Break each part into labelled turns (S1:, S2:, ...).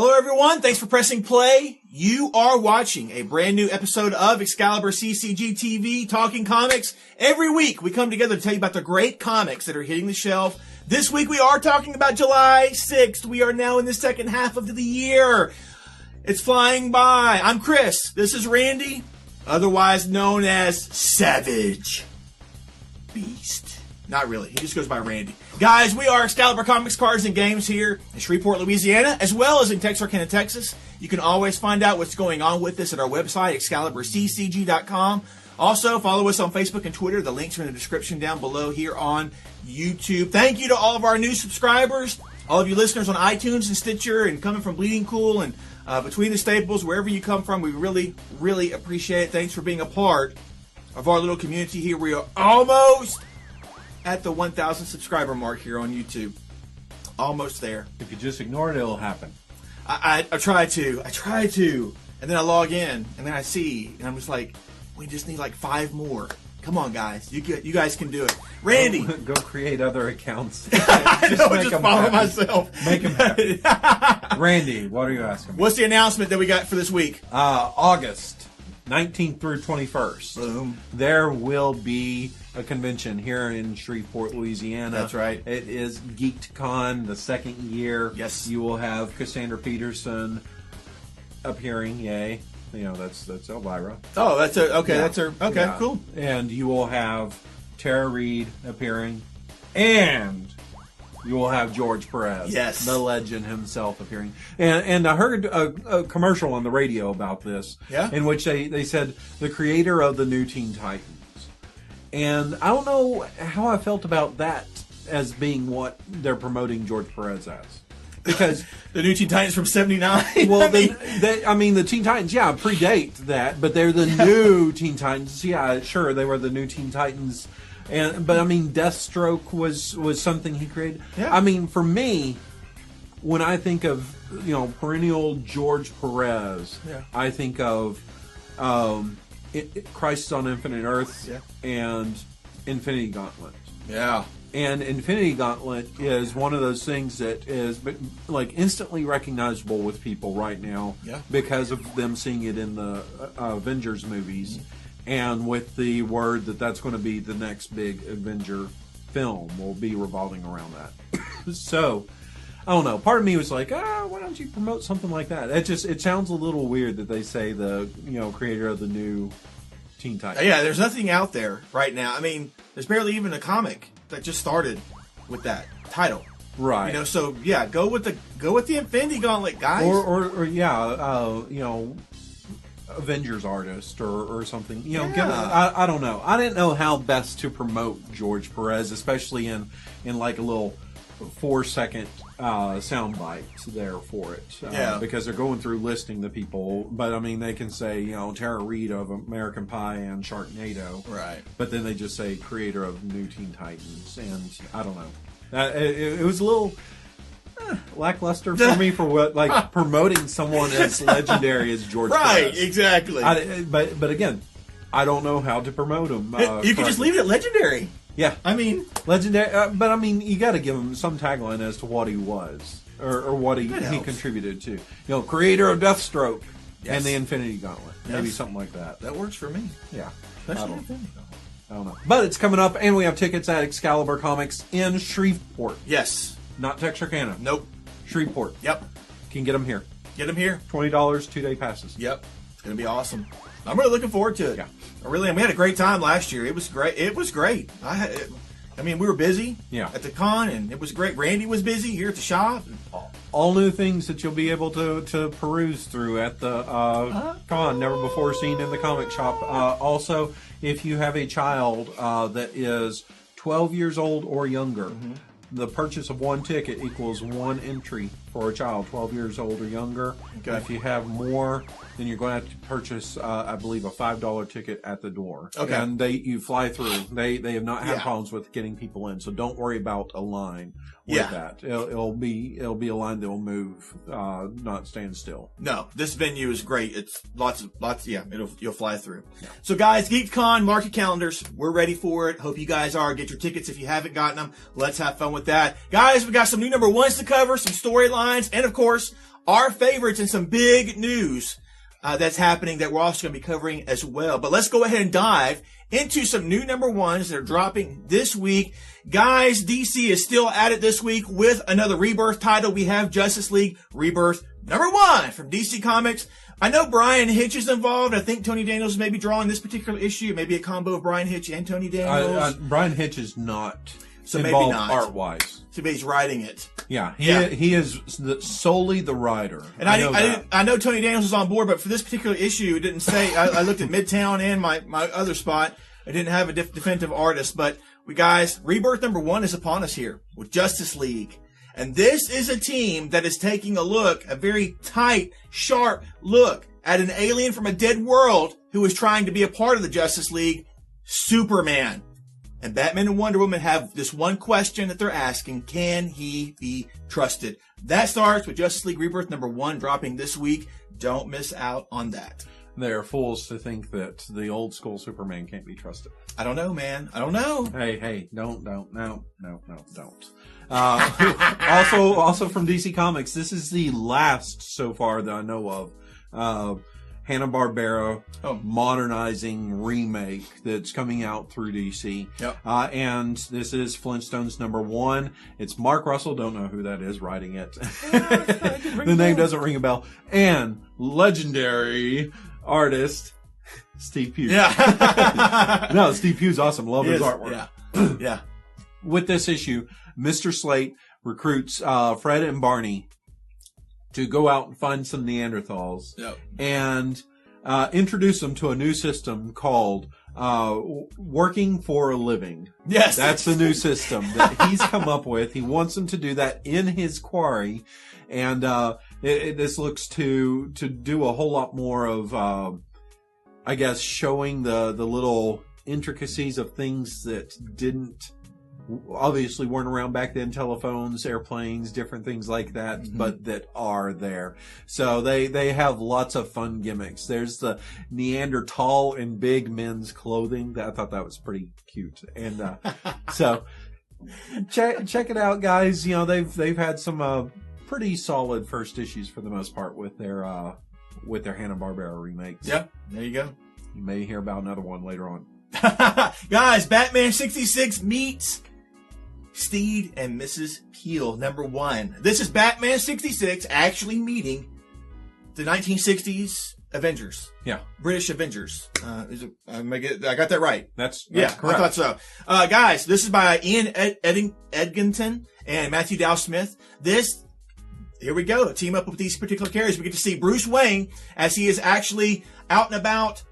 S1: Hello, everyone. Thanks for pressing play. You are watching a brand new episode of ExcaliburCCGTV Talking Comics. Every week, we come together to tell you about the great comics that are hitting the shelf. This week, we are talking about July 6th. We are now in the second half of the year. It's flying by. I'm Chris. This is Randy, otherwise known as Savage Beast. Not really. He just goes by Randy. Guys, we are Excalibur Comics, Cards, and Games here in Shreveport, Louisiana, as well as in Texarkana, Texas. You can always find out what's going on with us at our website, ExcaliburCCG.com. Also, follow us on Facebook and Twitter. The links are in the description down below here on YouTube. Thank you to all of our new subscribers, all of you listeners on iTunes and Stitcher, and coming from Bleeding Cool and Between the Staples, wherever you come from. We really, really appreciate it. Thanks for being a part of our little community here. We are almost at the 1,000 subscriber mark here on YouTube. Almost there.
S2: If you just ignore it, it'll happen.
S1: I try to. And then I log in, and then I see, and I'm just like, we just need like 5 more. Come on, guys. You guys can do it. Randy.
S2: Go create other accounts.
S1: I know, just follow myself.
S2: Make them happy. Randy, what are you asking me?
S1: What's the announcement that we got for this week?
S2: August 19th through 21st.
S1: Boom.
S2: There will be a convention here in Shreveport, Louisiana.
S1: That's right.
S2: It is Geek Con, the second year.
S1: Yes.
S2: You will have Cassandra Peterson appearing. Yay. You know, that's Elvira.
S1: Oh, that's her. Okay,
S2: Yeah.
S1: that's her. Okay,
S2: Yeah.
S1: cool.
S2: And you will have Tara Reid appearing. And you will have George Perez.
S1: Yes.
S2: The legend himself appearing. And I heard a commercial on the radio about this.
S1: Yeah.
S2: In which they said the creator of the new Teen Titans. And I don't know how I felt about that as being what they're promoting George Perez as. Because
S1: the new Teen Titans from '79.
S2: well, the Teen Titans, yeah, predate that, but they're the new Teen Titans. Yeah, sure, they were the new Teen Titans, but I mean, Deathstroke was something he created.
S1: Yeah.
S2: I mean, for me, when I think of perennial George Perez,
S1: Yeah.
S2: I think of Crisis on Infinite Earths
S1: Yeah.
S2: and Infinity Gauntlet.
S1: Yeah.
S2: And Infinity Gauntlet is one of those things that is like instantly recognizable with people right now,
S1: Yeah.
S2: because of them seeing it in the Avengers movies, and with the word that that's going to be the next big Avenger film will be revolving around that. So, I don't know. Part of me was like, why don't you promote something like that? It sounds a little weird that they say the creator of the new Teen Titans.
S1: Yeah, there's nothing out there right now. I mean, there's barely even a comic that just started with that title.
S2: Right.
S1: So yeah, go with the Infinity Gauntlet, guys.
S2: Or Avengers artist or something.
S1: Yeah.
S2: I don't know. I didn't know how best to promote George Perez, especially in like a little 4-second soundbite there for it.
S1: Yeah.
S2: Because they're going through listing the people, but I mean they can say Tara Reid of American Pie and Sharknado,
S1: Right.
S2: But then they just say creator of New Teen Titans, and I don't know. It was a little lackluster for me for what promoting someone as legendary as George
S1: Right,
S2: Perez.
S1: exactly.
S2: But again, I don't know how to promote him.
S1: You can just leave it at legendary.
S2: Yeah,
S1: I mean,
S2: legendary. But I mean, you got to give him some tagline as to what he was or what he contributed to. Creator of Deathstroke and the Infinity Gauntlet. Maybe
S1: Yes.
S2: something like that.
S1: that works for me.
S2: Yeah,
S1: Especially Infinity Gauntlet.
S2: I don't know. But it's coming up, and we have tickets at Excalibur Comics in Shreveport,
S1: Yes.
S2: not Texarkana.
S1: Nope.
S2: Shreveport.
S1: Yep.
S2: Can get them here.
S1: Get them here.
S2: $20, 2-day passes.
S1: Yep. It's gonna be awesome. I'm really looking forward to it.
S2: Yeah.
S1: I really am. We had a great time last year. It was great. I mean, we were busy at the con, and it was great. Randy was busy here at the shop.
S2: All new things that you'll be able to peruse through at the con, never before seen in the comic shop. Also, if you have a child that is 12 years old or younger, the purchase of one ticket equals one entry for a child 12 years old or younger.
S1: Okay.
S2: If you have more, then you're going to have to purchase, I believe, a $5 ticket at the door.
S1: Okay.
S2: And you fly through. They have not had
S1: Yeah.
S2: problems with getting people in, so don't worry about a line with that. It'll be a line that will move, not stand still.
S1: No, this venue is great. It's lots. Yeah, you'll fly through. Yeah. So, guys, Geek Con, mark your calendars. We're ready for it. Hope you guys are. Get your tickets if you haven't gotten them. Let's have fun with that, guys. We got some new number ones to cover, some storylines. headlines, and of course, our favorites and some big news that's happening that we're also going to be covering as well. But let's go ahead and dive into some new number ones that are dropping this week. Guys, DC is still at it this week with another Rebirth title. We have Justice League Rebirth number 1 from DC Comics. I know Brian Hitch is involved. I think Tony Daniels may be drawing this particular issue. Maybe a combo of Brian Hitch and Tony Daniels.
S2: Brian Hitch is not
S1: so
S2: involved
S1: maybe not
S2: art-wise.
S1: So maybe he's writing it.
S2: Yeah, he is solely the writer.
S1: And I know Tony Daniels is on board, but for this particular issue, it didn't say. I looked at Midtown and my other spot. I didn't have a definitive artist, but guys, Rebirth number 1 is upon us here with Justice League. And this is a team that is taking a very tight, sharp look at an alien from a dead world who is trying to be a part of the Justice League, Superman. And Batman and Wonder Woman have this one question that they're asking: can he be trusted? That starts with Justice League Rebirth number 1 dropping this week. Don't miss out on that.
S2: They're fools to think that the old school Superman can't be trusted.
S1: I don't know, man. I don't know.
S2: Hey, don't. Also from DC Comics, this is the last so far that I know of Hanna-Barbera modernizing remake that's coming out through DC.
S1: Yep.
S2: And this is Flintstones number 1. It's Mark Russell, don't know who that is writing it. The name doesn't ring a bell. And legendary artist Steve Pugh.
S1: Yeah.
S2: No, Steve Pugh's awesome. Love his artwork.
S1: Yeah. Yeah.
S2: With this issue, Mr. Slate recruits Fred and Barney to go out and find some Neanderthals and introduce them to a new system called Working for a Living.
S1: Yes.
S2: That's the new system that he's come up with. He wants them to do that in his quarry. And this looks to do a whole lot more of, I guess, showing the little intricacies of things that obviously weren't around back then: telephones, airplanes, different things like that, but that are there. So they have lots of fun gimmicks. There's the Neanderthal in big men's clothing. I thought that was pretty cute. And so check it out, guys. You know, they've had some pretty solid first issues for the most part with their Hanna-Barbera remakes.
S1: Yep, there you go.
S2: You may hear about another one later on.
S1: Guys, Batman 66 meets Steed and Mrs. Peel, number 1. This is Batman 66 actually meeting the 1960s Avengers.
S2: Yeah.
S1: British Avengers. I got that right.
S2: That's
S1: correct. I thought so. Guys, this is by Ian Edginton and Matthew Dow Smith. Here we go. Team up with these particular characters. We get to see Bruce Wayne as he is actually out and about,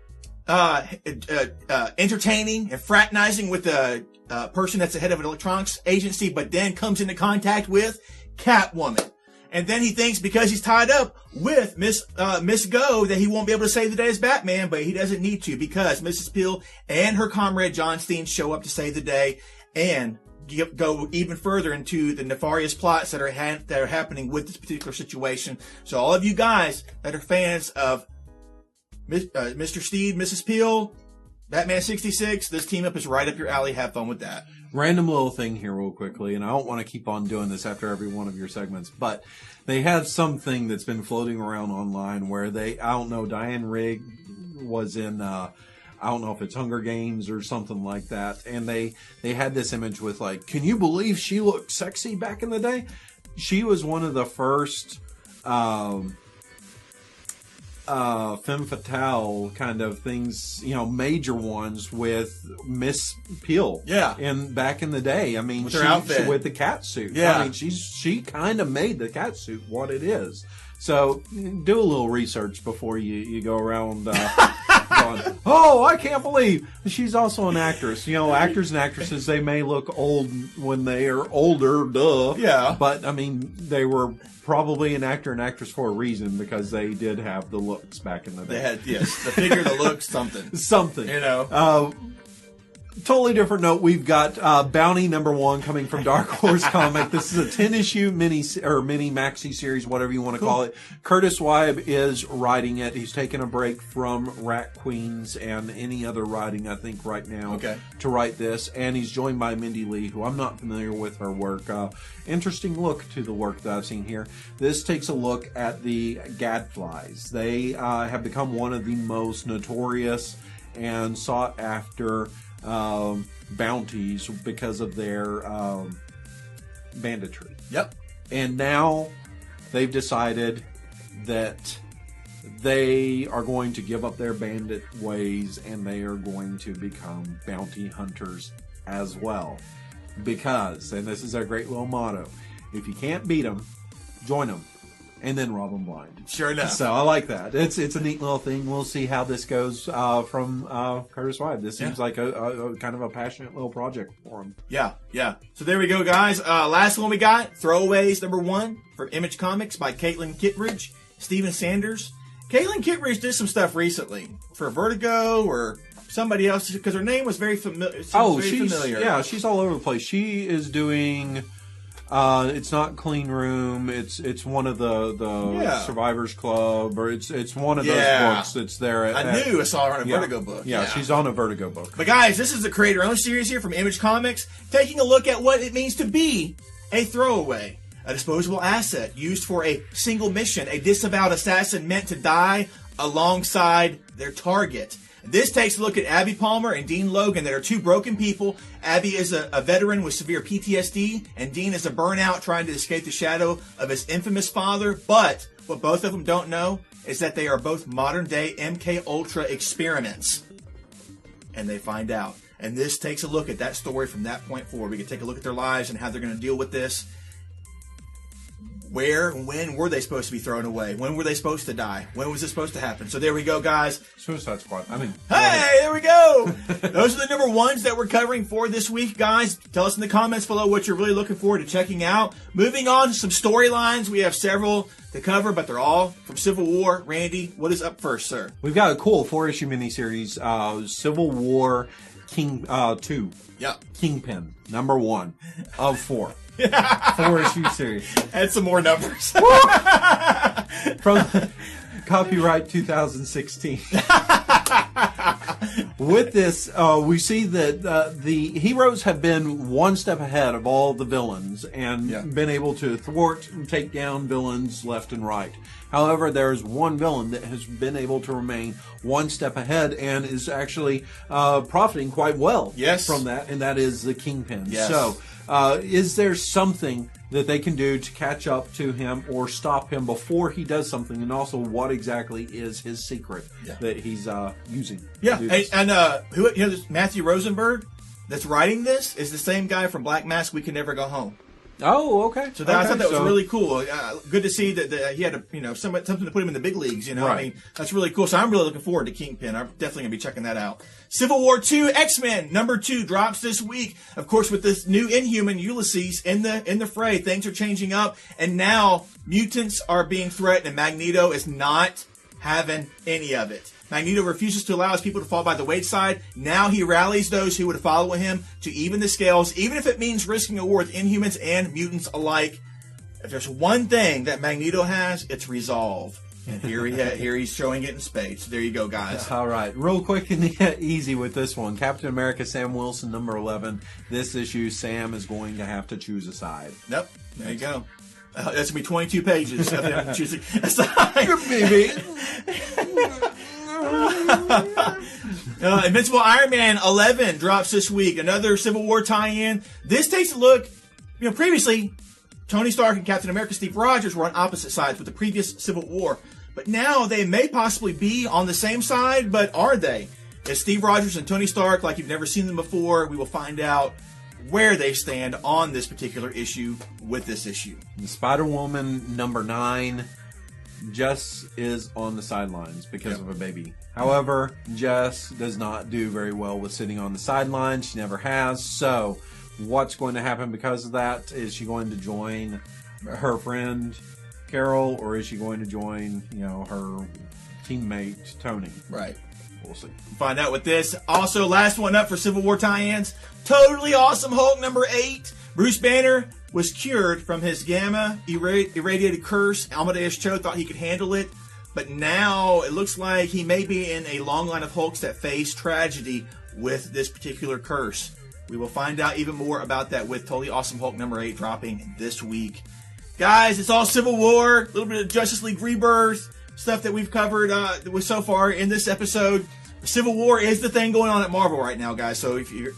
S1: entertaining and fraternizing with a person that's the head of an electronics agency, but then comes into contact with Catwoman. And then he thinks because he's tied up with Miss Go that he won't be able to save the day as Batman, but he doesn't need to because Mrs. Peel and her comrade John Steen show up to save the day and go even further into the nefarious plots that are happening with this particular situation. So all of you guys that are fans of Mr. Steed, Mrs. Peel, Batman 66, this team up is right up your alley. Have fun with that.
S2: Random little thing here real quickly, and I don't want to keep on doing this after every one of your segments, but they have something that's been floating around online where I don't know, Diane Rigg was in, I don't know if it's Hunger Games or something like that, and they had this image with like, can you believe she looked sexy back in the day? She was one of the first femme fatale kind of things, major ones with Miss Peel.
S1: Yeah.
S2: And back in the day, I mean,
S1: with her outfit.
S2: With the cat suit.
S1: Yeah.
S2: I mean, she kind of made the cat suit what it is. So do a little research before you go around going, oh, I can't believe she's also an actress. Actors and actresses, they may look old when they are older, duh.
S1: Yeah.
S2: But, I mean, they were probably an actor and actress for a reason because they did have the looks back in the day.
S1: They had, yes, the figure, the looks, something.
S2: Something. Totally different note. We've got Bounty #1 coming from Dark Horse Comic. This is a 10-issue mini maxi series, whatever you want to call it. Curtis Wybe is writing it. He's taking a break from Rat Queens and any other writing, I think, right now to write this. And he's joined by Mindy Lee, who I'm not familiar with her work. Interesting look to the work that I've seen here. This takes a look at the gadflies. They have become one of the most notorious and sought after bounties because of their banditry.
S1: Yep.
S2: And now they've decided that they are going to give up their bandit ways and they are going to become bounty hunters as well. Because, and this is our great little motto, if you can't beat them, join them. And then rob them blind.
S1: Sure enough.
S2: So I like that. It's a neat little thing. We'll see how this goes from Curtis Wybe. This seems like a kind of a passionate little project for him.
S1: Yeah. So there we go, guys. Last one we got, Throwaways #1 from Image Comics by Caitlin Kittredge, Steven Sanders. Caitlin Kittredge did some stuff recently for Vertigo or somebody else because her name was very familiar. Familiar.
S2: Yeah, she's all over the place. She is doing. It's not Clean Room. It's one of the Survivors Club, or it's one of those books that's there.
S1: I knew I saw her on a Vertigo book.
S2: Yeah, she's on a Vertigo book.
S1: But guys, this is the creator-owned series here from Image Comics, taking a look at what it means to be a throwaway, a disposable asset used for a single mission, a disavowed assassin meant to die alongside their target. This takes a look at Abby Palmer and Dean Logan that are two broken people. Abby is a veteran with severe PTSD, and Dean is a burnout trying to escape the shadow of his infamous father. But what both of them don't know is that they are both modern-day MK Ultra experiments. And they find out. And this takes a look at that story from that point forward. We can take a look at their lives and how they're going to deal with this. Where and when were they supposed to be thrown away? When were they supposed to die? When was this supposed to happen? So there we go, guys.
S2: Suicide Squad.
S1: Hey, there we go. Those are the #1s that we're covering for this week, guys. Tell us in the comments below what you're really looking forward to checking out. Moving on to some storylines. We have several to cover, but they're all from Civil War. Randy, what is up first, sir?
S2: We've got a cool 4-issue miniseries, Civil War King 2.
S1: Yeah.
S2: Kingpin, #1 of 4. 4-issue series.
S1: Add some more numbers.
S2: From copyright 2016. With this, we see that the heroes have been one step ahead of all the villains and been able to thwart and take down villains left and right. However, there's one villain that has been able to remain one step ahead and is actually profiting quite well from that, and that is the Kingpin.
S1: Yes.
S2: So, is there something that they can do to catch up to him or stop him before he does something? And also, what exactly is his secret that he's using?
S1: Yeah, and who this Matthew Rosenberg that's writing this is the same guy from Black Mask. We Can Never Go Home.
S2: Oh, okay.
S1: So I thought that was really cool. Good to see that he had something to put him in the big leagues.
S2: Right.
S1: I mean, that's really cool. So I'm really looking forward to Kingpin. I'm definitely gonna be checking that out. Civil War 2 X-Men #2 drops this week. Of course, with this new Inhuman Ulysses in the fray, things are changing up, and now mutants are being threatened, and Magneto is not having any of it. Magneto refuses to allow his people to fall by the wayside. Now he rallies those who would follow him to even the scales, even if it means risking a war with Inhumans and mutants alike. If there's one thing that Magneto has, it's resolve. And here he's showing it in spades. So there you go, guys.
S2: All right. Real quick and easy with this one. Captain America Sam Wilson, #11. This issue, Sam is going to have to choose a side.
S1: Nope. There you go. That's going to be 22 pages of him choosing a side.
S2: Maybe.
S1: Invincible Iron Man 11 drops this week. Another Civil War tie-in. This takes a look. Previously, Tony Stark and Captain America Steve Rogers were on opposite sides with the previous Civil War. But now they may possibly be on the same side, but are they? Is Steve Rogers and Tony Stark like you've never seen them before? We will find out where they stand on this particular issue with this issue.
S2: The Spider-Woman #9. Jess is on the sidelines because of a baby. However, Jess does not do very well with sitting on the sidelines. She never has. So, what's going to happen because of that? Is she going to join her friend Carol, or is she going to join, her teammate Tony?
S1: Right.
S2: We'll see.
S1: Find out with this. Also, last one up for Civil War tie-ins. Totally Awesome Hulk number 8. Bruce Banner was cured from his gamma irradiated curse. Amadeus Cho thought he could handle it. But now it looks like he may be in a long line of Hulks that face tragedy with this particular curse. We will find out even more about that with Totally Awesome Hulk number 8 dropping this week. Guys, it's all Civil War, a little bit of Justice League Rebirth, stuff that we've covered so far in this episode. Civil War is the thing going on at Marvel right now, guys. So if you're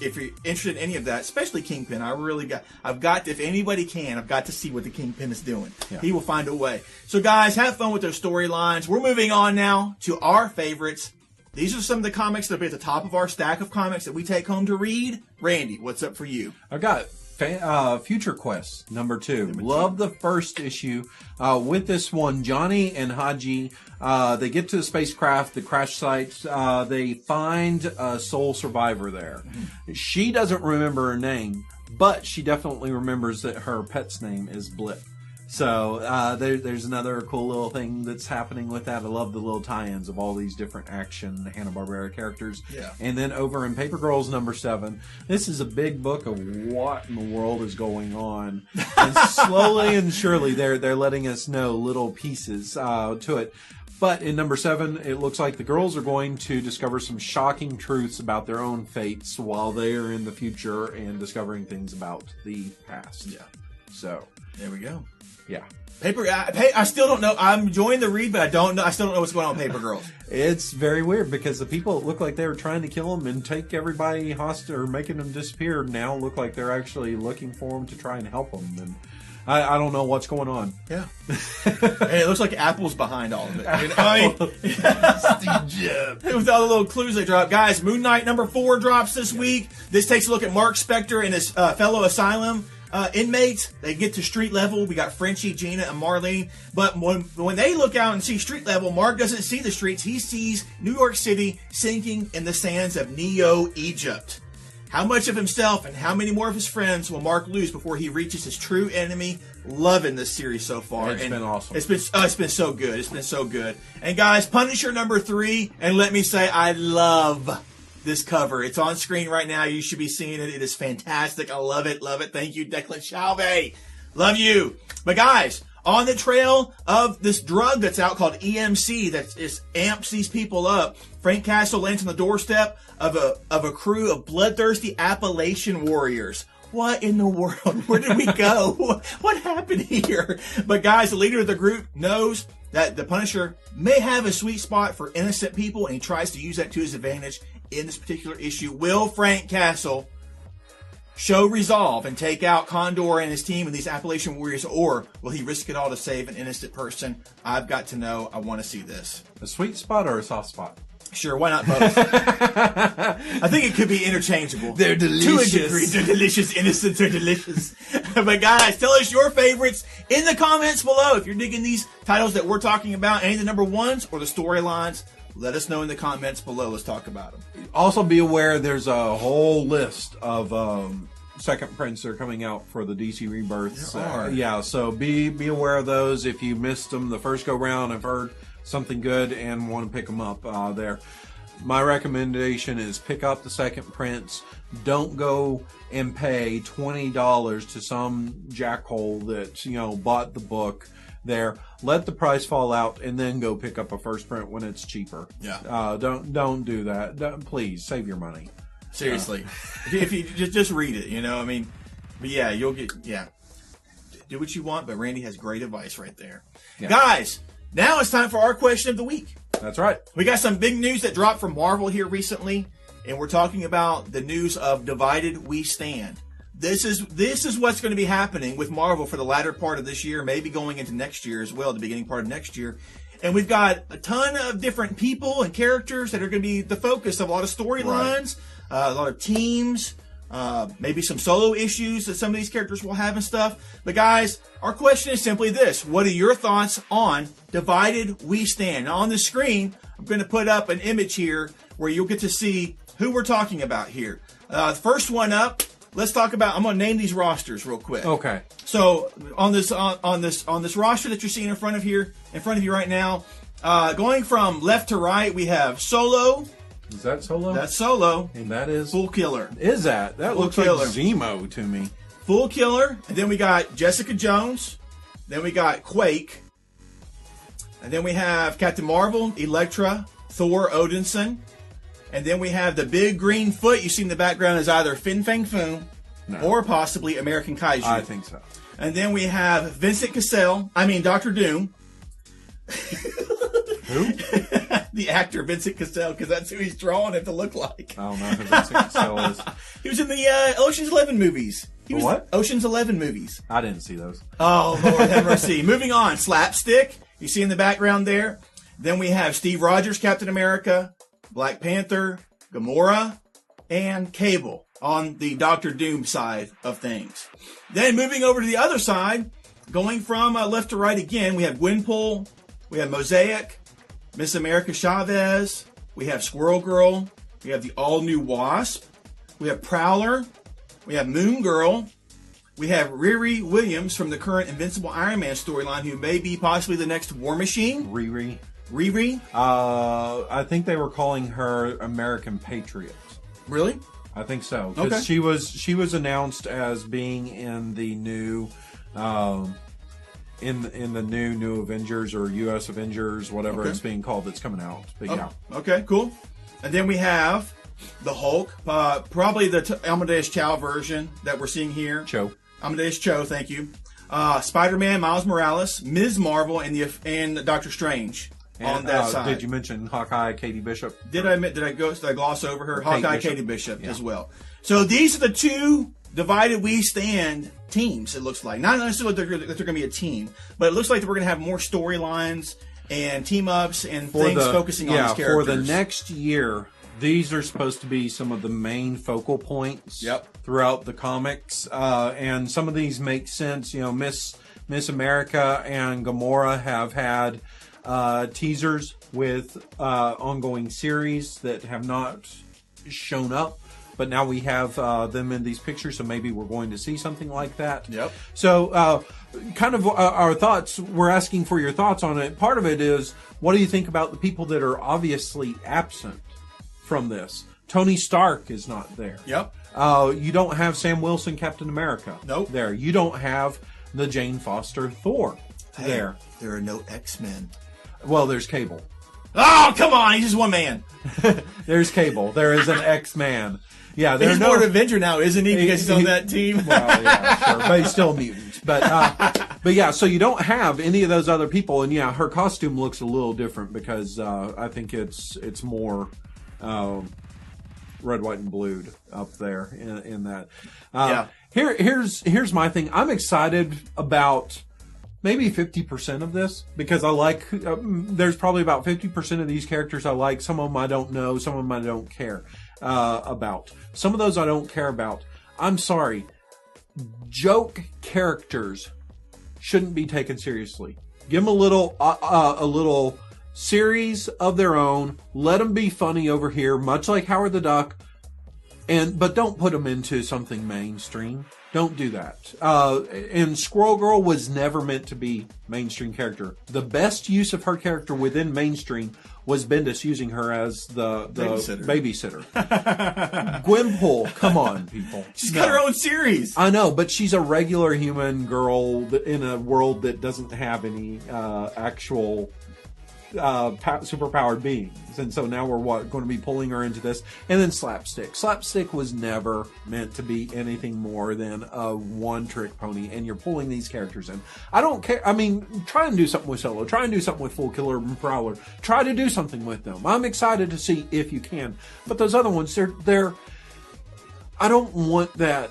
S1: interested in any of that, especially Kingpin, if anybody can, I've got to see what the Kingpin is doing. Yeah. He will find a way. So guys, have fun with those storylines. We're moving on now to our favorites. These are some of the comics that will be at the top of our stack of comics that we take home to read. Randy, what's up for you?
S2: I've got Future Quest number 2. Love the first issue. With this one, Johnny and Haji, they get to the spacecraft, the crash site. They find a sole survivor there. Mm-hmm. She doesn't remember her name, but she definitely remembers that her pet's name is Blip. So there's another cool little thing that's happening with that. I love the little tie-ins of all these different action Hanna-Barbera characters.
S1: Yeah.
S2: And then over in Paper Girls number 7, this is a big book of what in the world is going on. And slowly and surely they're letting us know little pieces to it. But in number 7, it looks like the girls are going to discover some shocking truths about their own fates while they are in the future and discovering things about the past.
S1: Yeah.
S2: So
S1: there we go.
S2: Yeah.
S1: I still don't know. I'm enjoying the read, but I still don't know what's going on with Paper Girls.
S2: It's very weird because the people that look like they were trying to kill them and take everybody hostage or making them disappear now look like they're actually looking for them to try and help them. And I don't know what's going on.
S1: Yeah. And it looks like Apple's behind all of it. You know? Steve Jobs. With all the little clues they drop. Guys, Moon Knight number 4 drops this week. This takes a look at Mark Spector and his fellow Asylum inmates. They get to street level. We got Frenchie, Gina, and Marlene. But when they look out and see street level, Mark doesn't see the streets. He sees New York City sinking in the sands of Neo-Egypt. How much of himself and how many more of his friends will Mark lose before he reaches his true enemy? Loving this series so far.
S2: It's been awesome.
S1: It's been so good. It's been so good. And guys, Punisher number 3. And let me say, I love this cover. It's on screen right now. You should be seeing it. It is fantastic. I love it. Love it. Thank you, Declan Shalvey. Love you. But guys, on the trail of this drug that's out called EMC that just amps these people up, Frank Castle lands on the doorstep of a crew of bloodthirsty Appalachian warriors. What in the world? Where did we go? What happened here? But guys, the leader of the group knows that the Punisher may have a sweet spot for innocent people, and he tries to use that to his advantage in this particular issue. Will Frank Castle show resolve and take out Condor and his team and these Appalachian warriors, or will he risk it all to save an innocent person? I've got to know. I want to see this.
S2: A sweet spot or a soft spot?
S1: Sure, why not both? I think it could be interchangeable.
S2: They're delicious.
S1: To a degree, they're delicious. Innocents are delicious. But guys, tell us your favorites in the comments below. If you're digging these titles that we're talking about, any of the number 1s or the storylines, let us know in the comments below. Let's talk about them.
S2: Also be aware there's a whole list of second prints that are coming out for the DC Rebirth. Yeah, so be aware of those. If you missed them the first go-round, I've heard something good and want to pick them up there. My recommendation is pick up the second prints. Don't go and pay $20 to some jackhole that bought the book there. Let the price fall out and then go pick up a first print when it's cheaper.
S1: Yeah.
S2: Don't do that. Please save your money.
S1: Seriously. If you just read it, but yeah, you'll get do what you want, but Randy has great advice right there. Yeah. Guys, now it's time for our question of the week.
S2: That's right.
S1: We got some big news that dropped from Marvel here recently, and we're talking about the news of Divided We Stand. This is what's going to be happening with Marvel for the latter part of this year, maybe going into next year as well, the beginning part of next year. And we've got a ton of different people and characters that are going to be the focus of a lot of storylines, a lot of teams, maybe some solo issues that some of these characters will have and stuff. But guys, our question is simply this. What are your thoughts on Divided We Stand? Now on the screen, I'm going to put up an image here where you'll get to see who we're talking about here. The first one up, let's talk about, I'm going to name these rosters real quick.
S2: Okay.
S1: So on this roster that you're seeing in front of you right now, going from left to right, we have Solo,
S2: Is that Solo?
S1: That's Solo.
S2: And that is
S1: Full Killer.
S2: Is that? That
S1: Full
S2: looks
S1: Killer.
S2: like Zemo to me.
S1: Full Killer. And then we got Jessica Jones. Then we got Quake. And then we have Captain Marvel, Elektra, Thor, Odinson. And then we have the big green foot you see in the background is either Fin Fang Foom or possibly American Kaiju.
S2: I think so.
S1: And then we have Vincent Cassell. I mean, Dr. Doom.
S2: Who?
S1: The actor Vincent Cassell, because that's who he's drawing it to look like.
S2: I don't know who Vincent Cassell is.
S1: He was in the Ocean's 11 movies. He was
S2: what?
S1: Ocean's 11 movies.
S2: I didn't see those.
S1: Oh, Lord have mercy. Moving on. Slapstick. You see in the background there. Then we have Steve Rogers, Captain America, Black Panther, Gamora, and Cable on the Doctor Doom side of things. Then moving over to the other side, going from left to right again, we have Gwenpool, we have Mosaic, Miss America Chavez, we have Squirrel Girl, we have the all-new Wasp, we have Prowler, we have Moon Girl, we have Riri Williams from the current Invincible Iron Man storyline, who may be possibly the next War Machine.
S2: Riri.
S1: Riri?
S2: I think they were calling her American Patriot.
S1: Really?
S2: I think so. Because she was announced as being in the new in the new Avengers or US Avengers, whatever it's being called, that's coming out. But yeah.
S1: Okay, cool. And then we have the Hulk, probably the Amadeus Cho version that we're seeing here. Amadeus Cho, thank you. Spider-Man, Miles Morales, Ms. Marvel, and Doctor Strange. On that side.
S2: Did you mention Hawkeye, Katie Bishop?
S1: Did I gloss over her? Hawkeye, Katie Bishop as well. So these are the two divided we stand teams, it looks like. Not necessarily that they're going to be a team, but it looks like that we're going to have more storylines and team-ups and things focusing on these characters.
S2: For the next year, these are supposed to be some of the main focal points throughout the comics. And some of these make sense. You know, Miss America and Gamora have had teasers with ongoing series that have not shown up, but now we have them in these pictures, so maybe we're going to see something like that. So kind of our thoughts, we're asking for your thoughts on it. Part of it is, what do you think about the people that are obviously absent from this? Tony Stark is not there. You don't have Sam Wilson, Captain America there. You don't have the Jane Foster Thor there.
S1: There are no X-Men.
S2: Well, there's Cable.
S1: Oh, come on. He's just one man.
S2: There's Cable. There is an X-Man. Yeah,
S1: he's more an Avenger now, isn't he? Because he's on that team.
S2: Well, yeah, sure. But he's still a mutant. But yeah, so you don't have any of those other people. And yeah, her costume looks a little different because I think it's more red, white, and blued up there in that. Here's my thing. I'm excited about maybe 50% of this, because I like, there's probably about 50% of these characters I like. Some of them I don't know. Some of them I don't care about. Some of those I don't care about. I'm sorry. Joke characters shouldn't be taken seriously. Give them a little series of their own. Let them be funny over here, much like Howard the Duck. But don't put them into something mainstream. Don't do that. And Squirrel Girl was never meant to be mainstream character. The best use of her character within mainstream was Bendis using her as the babysitter. Gwenpool, come on, people.
S1: She's got her own series.
S2: I know, but she's a regular human girl in a world that doesn't have any actual superpowered beings, and so now we're going to be pulling her into this. And then Slapstick was never meant to be anything more than a one-trick pony, and you're pulling these characters in. I don't care. I mean, try and do something with Solo, try and do something with Full Killer and Prowler, try to do something with them. I'm excited to see if you can, but those other ones, they're I don't want that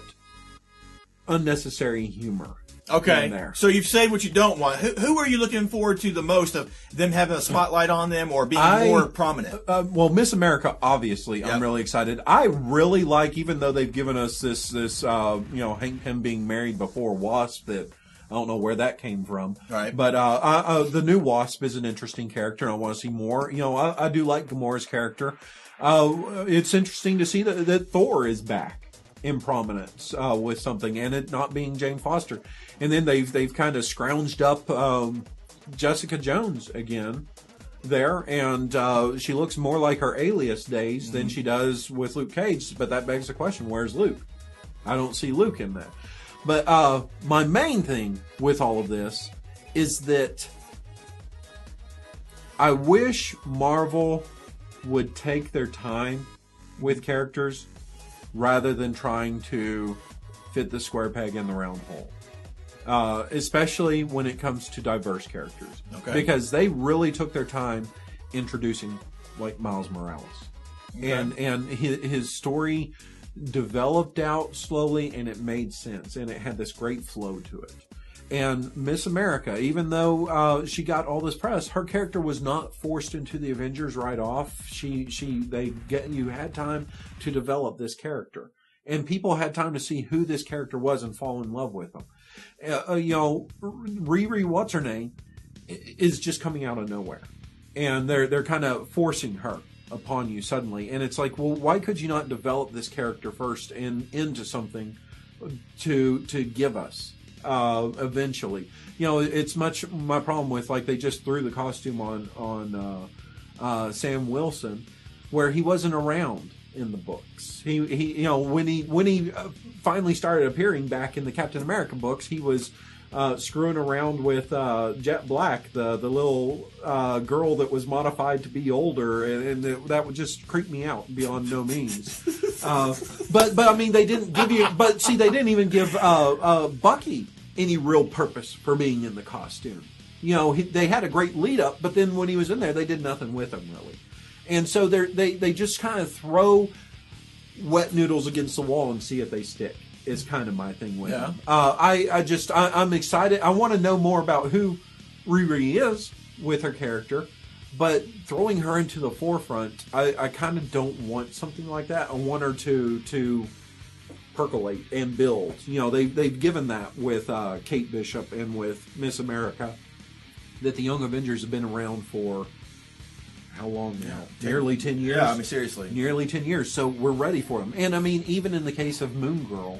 S2: unnecessary humor.
S1: Okay, so you've said what you don't want. Who are you looking forward to the most of them having a spotlight on them or being more prominent?
S2: Well, Miss America, obviously, I'm really excited. I really like, even though they've given us this Hank Pym being married before Wasp, that I don't know where that came from.
S1: Right.
S2: But the new Wasp is an interesting character, and I want to see more. You know, I do like Gamora's character. It's interesting to see that Thor is back in prominence with something, and it not being Jane Foster. And then they've kind of scrounged up Jessica Jones again there, and she looks more like her Alias days than she does with Luke Cage. But that begs the question: where's Luke? I don't see Luke in that. But my main thing with all of this is that I wish Marvel would take their time with characters rather than trying to fit the square peg in the round hole. Especially when it comes to diverse characters.
S1: Okay.
S2: Because they really took their time introducing, like, Miles Morales. Okay. And his story developed out slowly, and it made sense, and it had this great flow to it. And Miss America, even though she got all this press, her character was not forced into the Avengers right off. You had time to develop this character, and people had time to see who this character was and fall in love with him. Riri, what's her name, is just coming out of nowhere, and they're kind of forcing her upon you suddenly, and it's like, well, why could you not develop this character first and into something to give us eventually? It's much my problem with, like, they just threw the costume on Sam Wilson, where he wasn't around in the books. He when he finally started appearing back in the Captain America books, he was screwing around with Jet Black, the little girl that was modified to be older, and that would just creep me out beyond no means. But I mean, they didn't give you. But see, they didn't even give Bucky any real purpose for being in the costume. They had a great lead up, but then when he was in there, they did nothing with him really. And so they just kind of throw wet noodles against the wall and see if they stick. Is kind of my thing with them. I'm excited. I want to know more about who Riri is with her character, but throwing her into the forefront, I kind of don't want something like that. I want her to percolate and build. They've given that with Kate Bishop and with Miss America, that the Young Avengers have been around for how long now? Nearly 10 years.
S1: Yeah, I mean, seriously.
S2: Nearly 10 years. So we're ready for them. And I mean, even in the case of Moon Girl,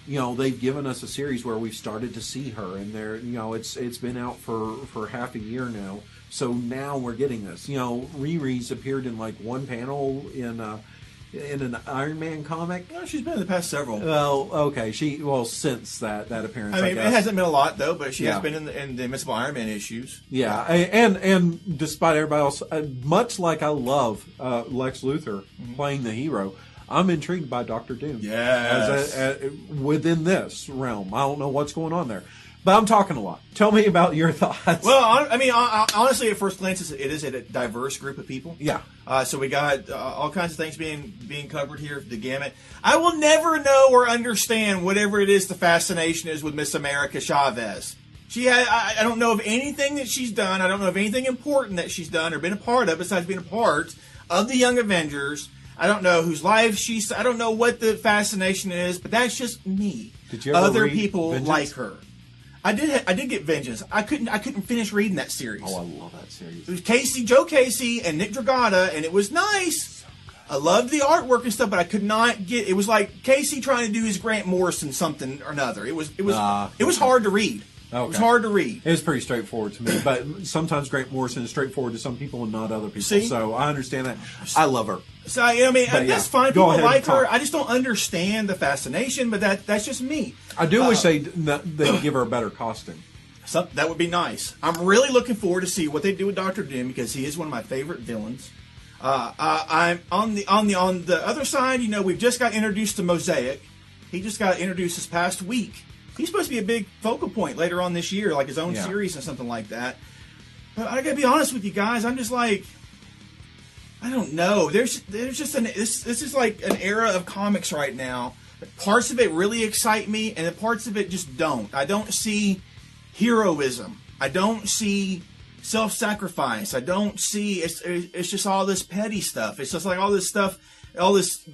S2: they've given us a series where we've started to see her, and it's been out for half a year now. So now we're getting this. Riri's appeared in like one panel in an Iron Man comic.
S1: No, she's been in the past several.
S2: Well, okay. Since that appearance.
S1: I mean, it hasn't been a lot though, but she has been in the Invincible Iron Man issues.
S2: Yeah, and despite everybody else, much like I love Lex Luthor playing the hero, I'm intrigued by Doctor Doom.
S1: Yes.
S2: Within this realm. I don't know what's going on there. But I'm talking a lot. Tell me about your thoughts.
S1: Well, I mean, honestly, at first glance, it is a diverse group of people.
S2: Yeah.
S1: So we got all kinds of things being covered here, the gamut. I will never know or understand whatever it is the fascination is with Miss America Chavez. I don't know of anything that she's done. I don't know of anything important that she's done or been a part of besides being a part of the Young Avengers. I don't know whose life I don't know what the fascination is, but that's just me.
S2: Did you ever
S1: Other
S2: read
S1: people
S2: Vengeance?
S1: like her. I did get Vengeance. I couldn't finish reading that series.
S2: Oh, I love that series.
S1: It was Joe Casey and Nick Dragata, and it was nice. I loved the artwork and stuff, but I could not get. It was like Casey trying to do his Grant Morrison something or another. It was hard to read. Okay. It was hard to read.
S2: It was pretty straightforward to me, but sometimes Grant Morrison is straightforward to some people and not other people.
S1: See?
S2: So I understand that. I love her.
S1: So that's fine. People like her. I just don't understand the fascination, but that's just me.
S2: I do wish they'd give her a better costume.
S1: That would be nice. I'm really looking forward to see what they do with Doctor Doom, because he is one of my favorite villains. I'm on the other side. We've just got introduced to Mosaic. He just got introduced this past week. He's supposed to be a big focal point later on this year, like his own series or something like that. But I gotta be honest with you guys, I'm just like, I don't know. There's just this is like an era of comics right now. Parts of it really excite me, and the parts of it just don't. I don't see heroism. I don't see self-sacrifice. I don't see it's just all this petty stuff. It's just like all this stuff, all this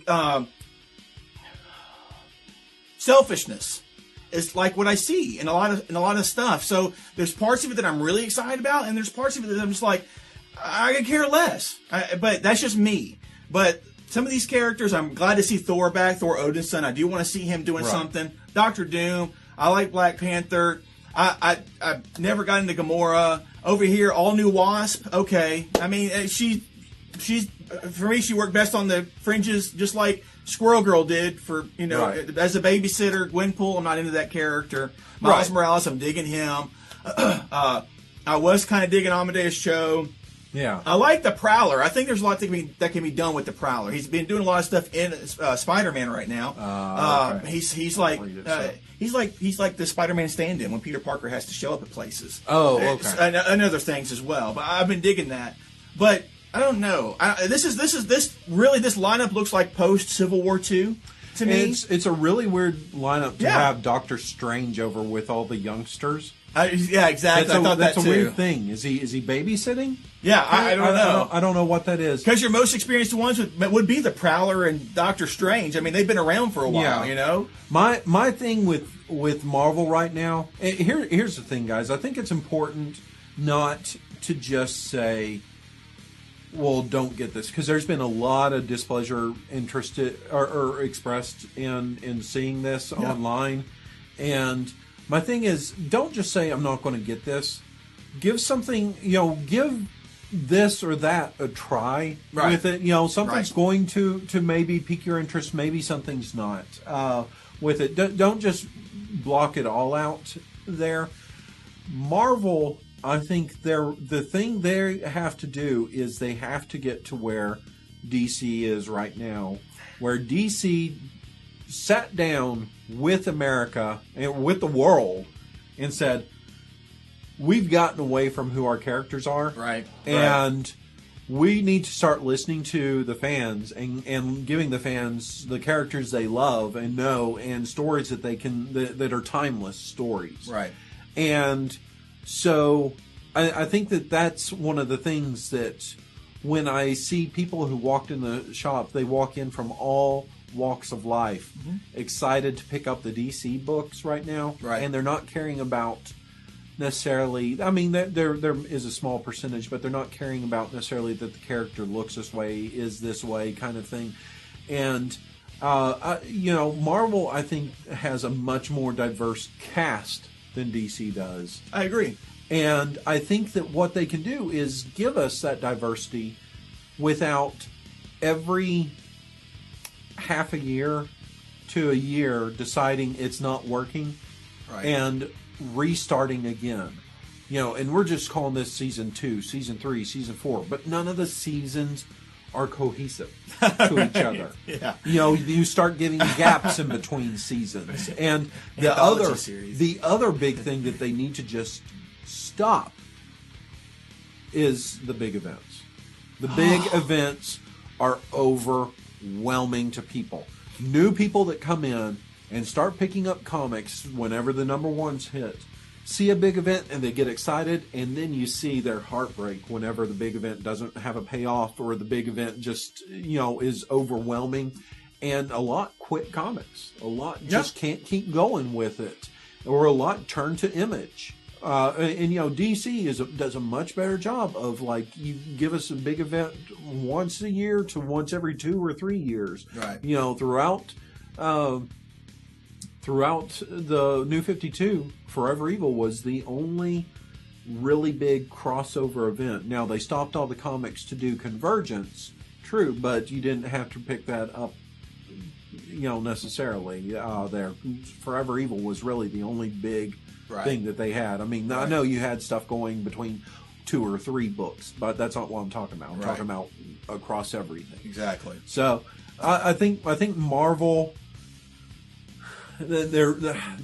S1: selfishness. It's like what I see in a lot of stuff. So there's parts of it that I'm really excited about, and there's parts of it that I'm just like, I could care less. But that's just me. But some of these characters, I'm glad to see Thor back, Thor Odinson. I do want to see him doing something. Doctor Doom. I like Black Panther. I never got into Gamora. Over here, all new Wasp. Okay, I mean she's for me. She worked best on the fringes, just like Squirrel Girl did for as a babysitter. Gwenpool, I'm not into that character. Miles Morales, I'm digging him. I was kind of digging Amadeus Cho.
S2: Yeah,
S1: I like the Prowler. I think there's a lot that can be done with the Prowler. He's been doing a lot of stuff in Spider-Man right now. Okay. He's like the Spider-Man stand-in when Peter Parker has to show up at places.
S2: Oh, okay.
S1: And other things as well. But I've been digging that. But I don't know. This lineup looks like post Civil War II to me.
S2: It's a really weird lineup to have Doctor Strange over with all the youngsters.
S1: Yeah, exactly. I thought
S2: that's
S1: that too.
S2: a weird thing. Is he babysitting?
S1: Yeah, I don't know.
S2: I don't know what that is.
S1: Because your most experienced ones would be the Prowler and Doctor Strange. I mean, they've been around for a while. You know.
S2: My thing with Marvel right now. Here's the thing, guys. I think it's important not to just say, well, don't get this, because there's been a lot of displeasure interested or expressed in seeing this online, and my thing is, don't just say I'm not going to get this. Give something, give this or that a try with it. Something's going to maybe pique your interest, maybe something's not with it. Don't just block it all out there. Marvel, I think the thing they have to do is they have to get to where DC is right now, where DC sat down with America and with the world and said, we've gotten away from who our characters are. And we need to start listening to the fans and giving the fans the characters they love and know, and stories that they can that are timeless stories. And so I think that's one of the things that when I see people who walked in the shop, they walk in from all walks of life, excited to pick up the DC books right now, and they're not caring about necessarily. I mean, there is a small percentage, but they're not caring about necessarily that the character looks this way, is this way, kind of thing. And Marvel, I think, has a much more diverse cast than DC does.
S1: I agree.
S2: And I think that what they can do is give us that diversity without every half a year to a year deciding it's not working and restarting again. And we're just calling this season 2, season 3, season 4, but none of the seasons are cohesive to each other. You start getting gaps in between seasons. And the other big thing that they need to just stop is the big events. The big events are overwhelming to people. New people that come in and start picking up comics whenever the number ones hit, see a big event and they get excited, and then you see their heartbreak whenever the big event doesn't have a payoff, or the big event just is overwhelming, and a lot quit comics. A lot just can't keep going with it, or a lot turn to Image. DC does a much better job of, like, you give us a big event once a year to once every 2 or 3 years. Throughout the New 52, Forever Evil was the only really big crossover event. Now, they stopped all the comics to do Convergence, true, but you didn't have to pick that up, necessarily there. Forever Evil was really the only big thing that they had. I mean, I know you had stuff going between 2 or 3 books, but that's not what I'm talking about. I'm talking about across everything.
S1: Exactly.
S2: So I think Marvel, they're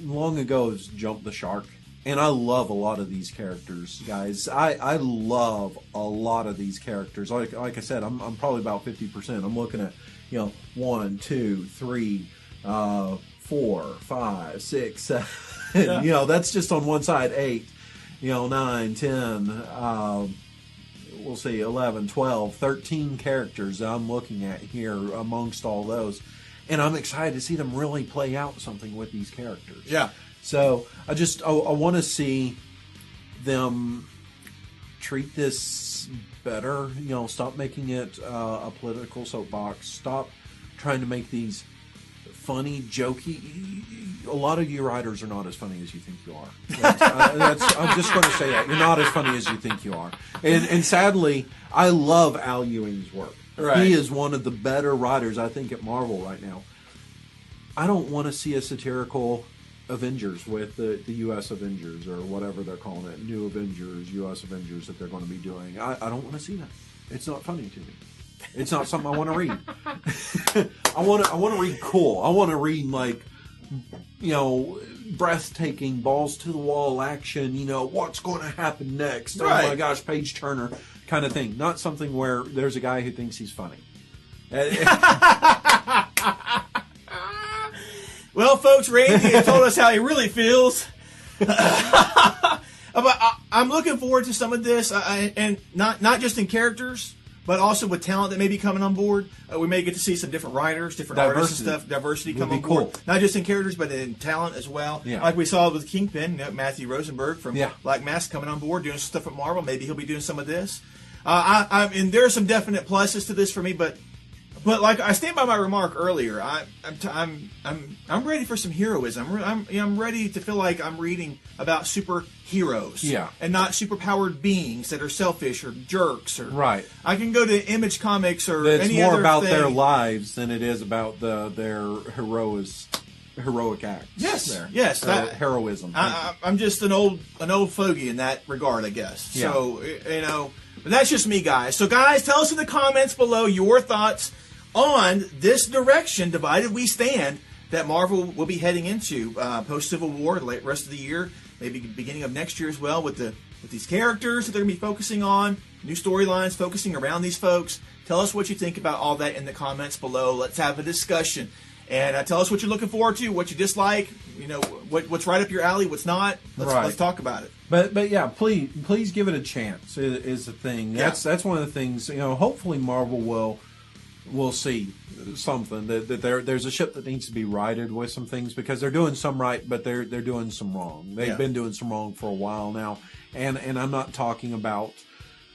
S2: long ago has jumped the shark, and I love a lot of these characters, guys. I love a lot of these characters. Like I said, I'm probably about 50%. I'm looking at 1, 2, 3, 4, 5, 6, 7. That's just on one side. 8, 9, 10. We'll see, 11, 12, 13 characters that I'm looking at here amongst all those. And I'm excited to see them really play out something with these characters.
S1: Yeah.
S2: So I want to see them treat this better. Stop making it a political soapbox. Stop trying to make these funny, jokey. A lot of you writers are not as funny as you think you are. I'm just going to say that. You're not as funny as you think you are. And sadly, I love Al Ewing's work.
S1: Right.
S2: He is one of the better writers, I think, at Marvel right now. I don't want to see a satirical Avengers with the U.S. Avengers or whatever they're calling it, New Avengers, U.S. Avengers that they're going to be doing. I don't want to see that. It's not funny to me. It's not something I want to read. I want to read cool. I want to read like, you know, breathtaking, balls to the wall action. You know, what's going to happen next?
S1: Right.
S2: Oh my gosh, page turner kind of thing. Not something where there's a guy who thinks he's funny.
S1: Well, folks, Randy has told us how he really feels. But I'm looking forward to some of this, and not just in characters, but also with talent that may be coming on board. We may get to see some different writers, different artists and stuff. Diversity come on board. Cool. Not just in characters, but in talent as well.
S2: Yeah.
S1: Like we saw with Kingpin, Matthew Rosenberg from
S2: Yeah.
S1: Black Mask coming on board, doing some stuff at Marvel. Maybe he'll be doing some of this. And there are some definite pluses to this for me, but like I stand by my remark earlier, I'm ready for some heroism. I'm ready to feel like I'm reading about superheroes,
S2: Yeah.
S1: and not superpowered beings that are selfish or jerks. Or
S2: Right.
S1: I can go to Image Comics or
S2: It's
S1: any
S2: more
S1: other
S2: about
S1: thing.
S2: their lives than it is about their heroic acts.
S1: Yes, that,
S2: heroism.
S1: I'm just an old fogey in that regard, I guess.
S2: Yeah.
S1: So but that's just me, guys. So, guys, tell us in the comments below your thoughts on this direction, divided we stand, that Marvel will be heading into post-Civil War, the rest of the year, maybe beginning of next year as well, with these characters that they're going to be focusing on, new storylines focusing around these folks. Tell us what you think about all that in the comments below. Let's have a discussion. And tell us what you're looking forward to, what you dislike, what's right up your alley, what's not. Let's talk about it.
S2: But yeah, please give it a chance. Is the thing. That's one of the things. Hopefully Marvel will see something that there's a ship that needs to be righted with some things, because they're doing some right, but they're doing some wrong. They've been doing some wrong for a while now, and I'm not talking about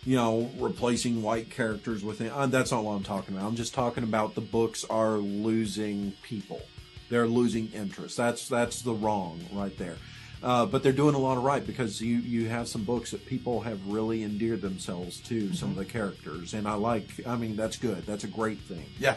S2: replacing white characters with it. That's not what I'm talking about. I'm just talking about the books are losing people. They're losing interest. That's the wrong right there. But they're doing a lot of right, because you have some books that people have really endeared themselves to, some of the characters, and that's good. That's a great thing.
S1: Yeah.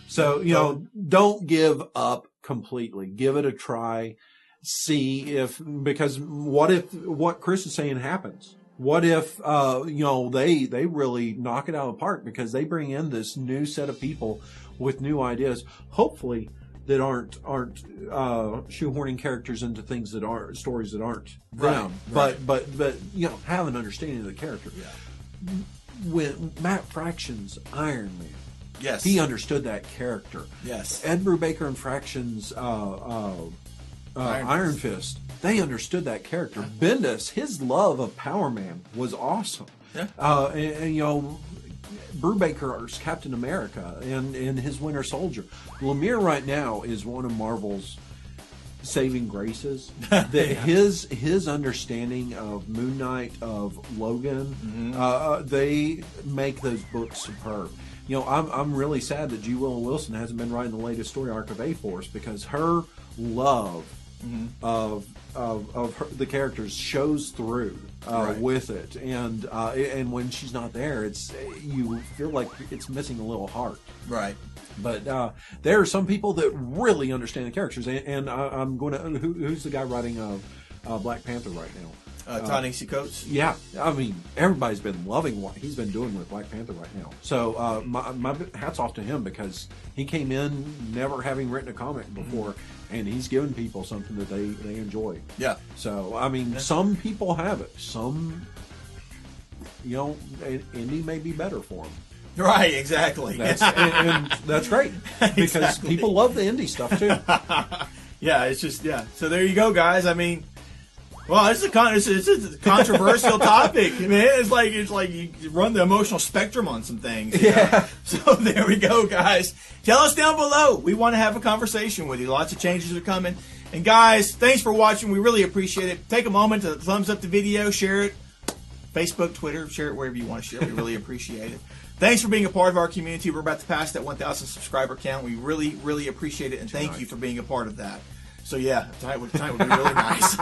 S2: So don't give up completely. Give it a try. See because what if what Chris is saying happens? What if they really knock it out of the park, because they bring in this new set of people with new ideas, hopefully, that aren't shoehorning characters into things that aren't stories that aren't them.
S1: Right.
S2: But have an understanding of the character.
S1: Yeah.
S2: When Matt Fraction's Iron Man,
S1: yes,
S2: he understood that character.
S1: Yes.
S2: Ed Brubaker and Fraction's Iron Fist, they understood that character. Bendis, his love of Power Man was awesome.
S1: Yeah.
S2: Brubaker's Captain America and his Winter Soldier. Lemire right now is one of Marvel's saving graces. His understanding of Moon Knight, of Logan, they make those books superb. I'm really sad that G. Willow Wilson hasn't been writing the latest story arc of A-Force, because her love of the characters shows through with it, and when she's not there, you feel like it's missing a little heart.
S1: Right.
S2: But there are some people that really understand the characters, and I'm going to who's the guy writing Black Panther right now?
S1: Ta-Nehisi Coates.
S2: Yeah, everybody's been loving what he's been doing with Black Panther right now. So my hats off to him, because he came in never having written a comic before, and he's given people something that they enjoy. Yeah. So some people have it. Some, indie may be better for them.
S1: Right, exactly.
S2: And that's great, because people love the indie stuff too.
S1: Yeah, it's just So there you go, guys. Well, it's a controversial topic, man. It's like you run the emotional spectrum on some things.
S2: Yeah.
S1: So there we go, guys. Tell us down below. We want to have a conversation with you. Lots of changes are coming. And guys, thanks for watching. We really appreciate it. Take a moment to thumbs up the video, share it, Facebook, Twitter, share it wherever you want to share. We really appreciate it. Thanks for being a part of our community. We're about to pass that 1,000 subscriber count. We really, really appreciate it, and thank you for being a part of that. So yeah, tonight would be really nice.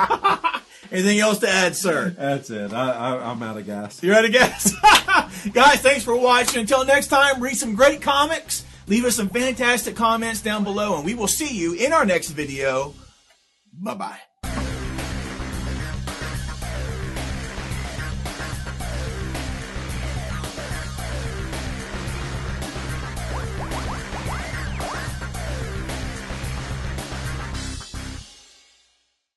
S1: Anything else to add, sir?
S2: That's it. I'm out of gas.
S1: You're out of gas? Guys, thanks for watching. Until next time, read some great comics. Leave us some fantastic comments down below, and we will see you in our next video. Bye-bye.